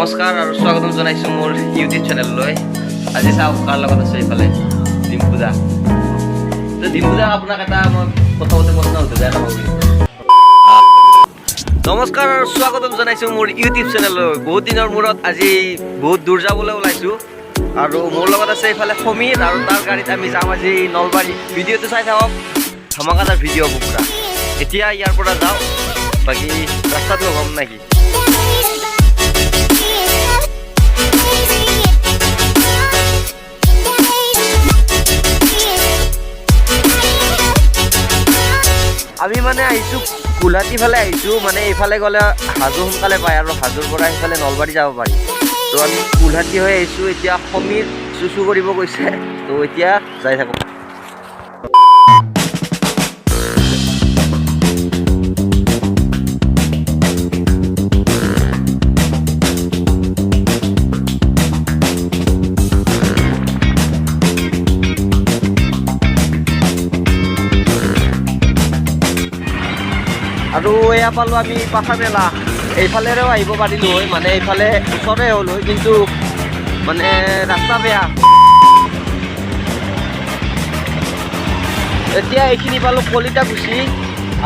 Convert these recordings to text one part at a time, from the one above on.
নমস্কাৰ আৰু স্বাগতম জনাইছো মোৰ ইউটিউব চেনেললৈ। আজি চাওক কাৰ লগত আছে এইফালে ডিম্পুদা। তো ডিম্পুদা আপোনাক এটা মই প্ৰথমতে প্ৰশ্ন সুধিব লাগিব। নমস্কাৰ আৰু স্বাগতম জনাইছো মোৰ ইউটিউব চেনেললৈ। বহুত দিনৰ মূৰত আজি বহুত দূৰ যাবলৈ ওলাইছো আৰু মোৰ লগত আছে এইফালে সমীৰ আৰু তাৰ গাড়ীত আমি যাম আজি নলবাৰী। ভিডিঅ'টো চাই থাকক, ধমাকাদাৰ ভিডিঅ' হ'ব পুৰা। এতিয়া ইয়াৰ পৰা যাওঁ, বাকী ৰাস্তাটো গম নাকি। আমি মানে আহিছোঁ গুৱাহাটী ফালে আহিছোঁ, মানে এইফালে গ'লে হাজো সোনকালে পায় আৰু হাজোৰ পৰা সেইফালে নলবাৰী যাব পাৰি। তো আমি গুৱাহাটী হৈ আহিছোঁ। এতিয়া সমীৰ চুচু কৰিব গৈছে, তো এতিয়া যাই থাকোঁ। আৰু এয়া পালোঁ আমি পাঠা মেলা। এইফালেৰেও আহিব পাৰিলোঁ হয়, মানে এইফালে ওচৰে হ'ল হয়, কিন্তু মানে ৰাস্তা বেয়া। এতিয়া এইখিনি পালোঁ কলিতাকুছি,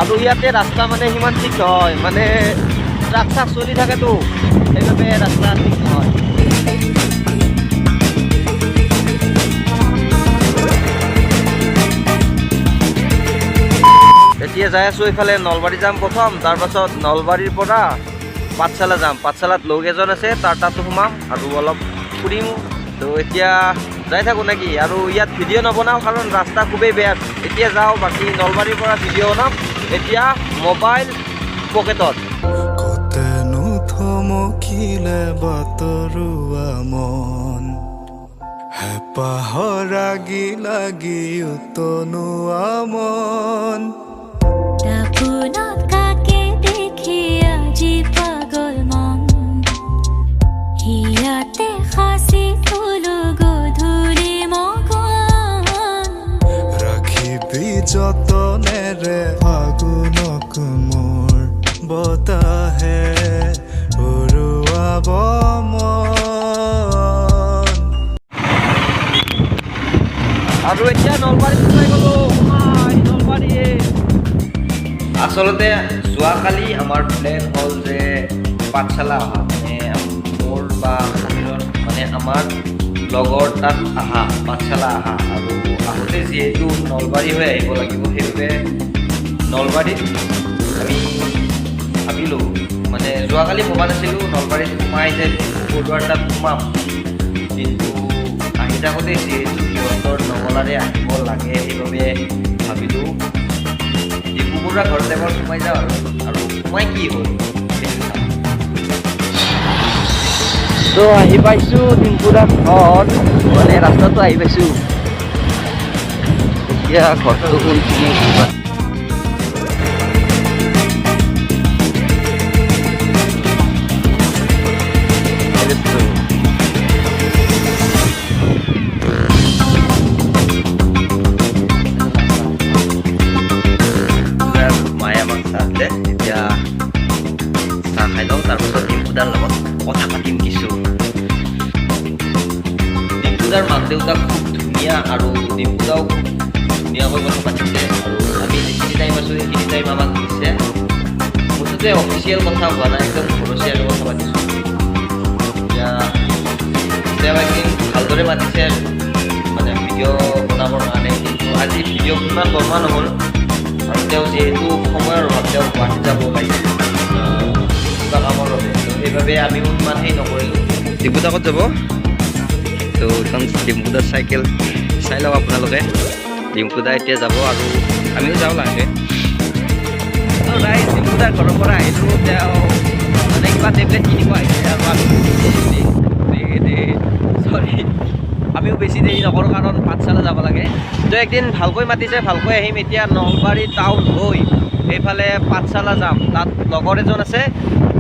আৰু ইয়াতে ৰাস্তা মানে সিমান ঠিক নহয়, মানে ট্ৰাক চাক চলি থাকেতো, সেইবাবে ৰাস্তা ঠিক নহয়। এতিয়া যাই আছোঁ এইফালে নলবাৰী যাম প্ৰথম, তাৰপাছত নলবাৰীৰ পৰা পাঠশালা যাম। পাঠশালাত লগ এজন আছে, তাৰ তাতো সোমাম আৰু অলপ ফুৰিম। তো এতিয়া যাই থাকোঁ নেকি। আৰু ইয়াত ভিডিঅ' নবনাওঁ কাৰণ ৰাস্তা খুবেই বেয়া। এতিয়া যাওঁ, বাকী নলবাৰীৰ পৰা ভিডিঅ' বনাম। এতিয়া মোবাইল পকেটত। কতেনো থমকিলে বাতৰুৱা মন, হেঁপাহৰ লাগি লাগি উতনুৱা মন। দাপোনত কাকে দেখি আজি পাগল মন, হিয়াতে সাঁচি থলো গধূলি মগন। ৰাখিবি যতনেৰে ফাগুনক মোৰ, বতাহে উৰুৱাব মন। আৰু এতিয়া নলবাৰীত সোমাই গ'লোঁ। নলবাৰী আচলতে যোৱাকালি আমাৰ প্লেন হ'ল যে পাঠশালা অহা, মানে মোৰ বা সমীৰৰ মানে আমাৰ লগৰ তাত অহা, পাঠশালা অহা। আৰু আহোঁতে যিহেতু নলবাৰী হৈ আহিব লাগিব, সেইবাবে নলবাৰীত আমি ভাবিলোঁ, মানে যোৱাকালি ভবা নাছিলোঁ নলবাৰীত সোমাই যে বৰুৱাৰ তাত সোমাম, কিন্তু আহি থাকোঁতে যিহেতু সিহঁতৰ নগলাৰে আহিব লাগে, সেইবাবে ভাবিলোঁ ডিব্ৰুগড় ঘৰতে এবাৰ সোমাই যাওঁ আৰু সোমাই কি হ'ল। তো আহি পাইছোঁ ডিম্পুদা ঘৰ, মানে ৰাস্তাটো আহি পাইছোঁ। এতিয়া ঘৰটো কোনখিনি এতিয়া চাহ খাই লওঁ, তাৰপিছত ডিম্পুদাৰ লগত কথা পাতিম কিছু। ডিম্পুদাৰ মাক দেউতাক খুব ধুনীয়া আৰু ডিম্পুদাও খুব ধুনীয়াকৈ কথা পাতিছে। আৰু আমি যিখিনি টাইম আছোঁ সেইখিনি টাইম আমাক দিছে। মুঠতে অফিচিয়েল কথা হোৱা নাই, একদম ঘৰচীয়াকৈ কথা পাতিছোঁ। এতিয়া কেতিয়াবা একদিন ভালদৰে মাতিছে আৰু মানে ভিডিঅ' বনাবৰ কাৰণে, কিন্তু আজি ভিডিঅ' ইমান বনোৱা নহ'ল। আৰু তেওঁ যিহেতু সময়ৰ অভাৱ, তেওঁ গুৱাহাটী যাব লাগিছিল কিবা কামৰ বাবে, তো সেইবাবে আমিও ইমান সেই নকৰিলোঁ। ডিম্পুদা ক'ত যাব? তো এইখন ডিম্পুদাৰ চাইকেল চাই লওক আপোনালোকে। ডিম্পুদা এতিয়া যাব আৰু আমিও যাওঁ লাহে। ৰাইজ ডিম্পুদাৰ ঘৰৰ পৰা আহিলোঁ, তেওঁ মানে কিবা টেবলেট কিনিব আহিছে আৰু চৰি, আমিও বেছি দেৰি নকৰোঁ কাৰণ পাঠশালা যাব লাগে। তো একদিন ভালকৈ মাতিছে, ভালকৈ আহিম। এতিয়া নলবাৰী টাউন হৈ এইফালে পাঠশালা যাম, তাত লগৰ এজন আছে,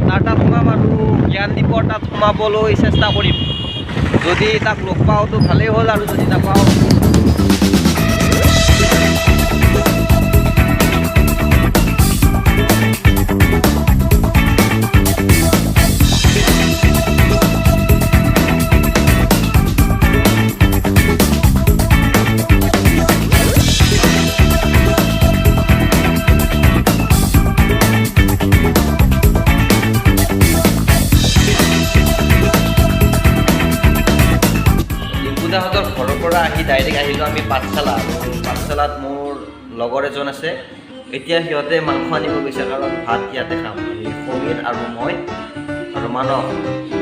তাৰ তাত সোমাম আৰু জ্ঞানদীপৰ তাত সোমাবলৈ চেষ্টা কৰিম। যদি তাক লগ পাওঁতো ভালেই হ'ল, আৰু যদি নাপাওঁ ডিপুদাহঁতৰ ঘৰৰ পৰা আহি ডাইৰেক্ট আহিলোঁ আমি পাঠশালা। পাঠশালাত মোৰ লগৰ এজন আছে, এতিয়া সিহঁতে মাংস আনিব গৈছে কাৰণ ভাত ইয়াতে খাম। সমীৰ আৰু মই আৰু মানস,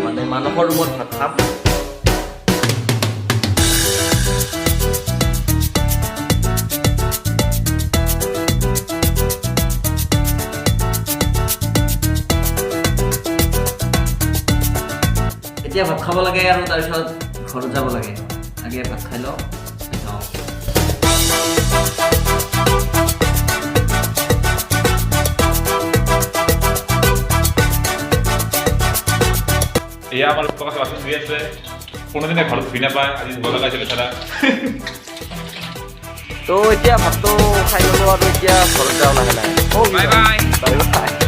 মানে মানসৰ ৰুমত ভাত খাম। এতিয়া ভাত খাব লাগে আৰু তাৰপিছত ঘৰত যাব লাগে। আগে ভাত খাই লওঁ। এয়া আমাৰ প্ৰকাশ বাচন ধুই আছে, কোনোদিনে ঘৰত ধুই নাপায়, আজি ধুব লগাইছে বেচাৰা। তো এতিয়া ভাতটো খাই ল'লোঁ আৰু এতিয়া ঘৰত যাওঁ লাহে লাহে। Bye bye. Bye bye.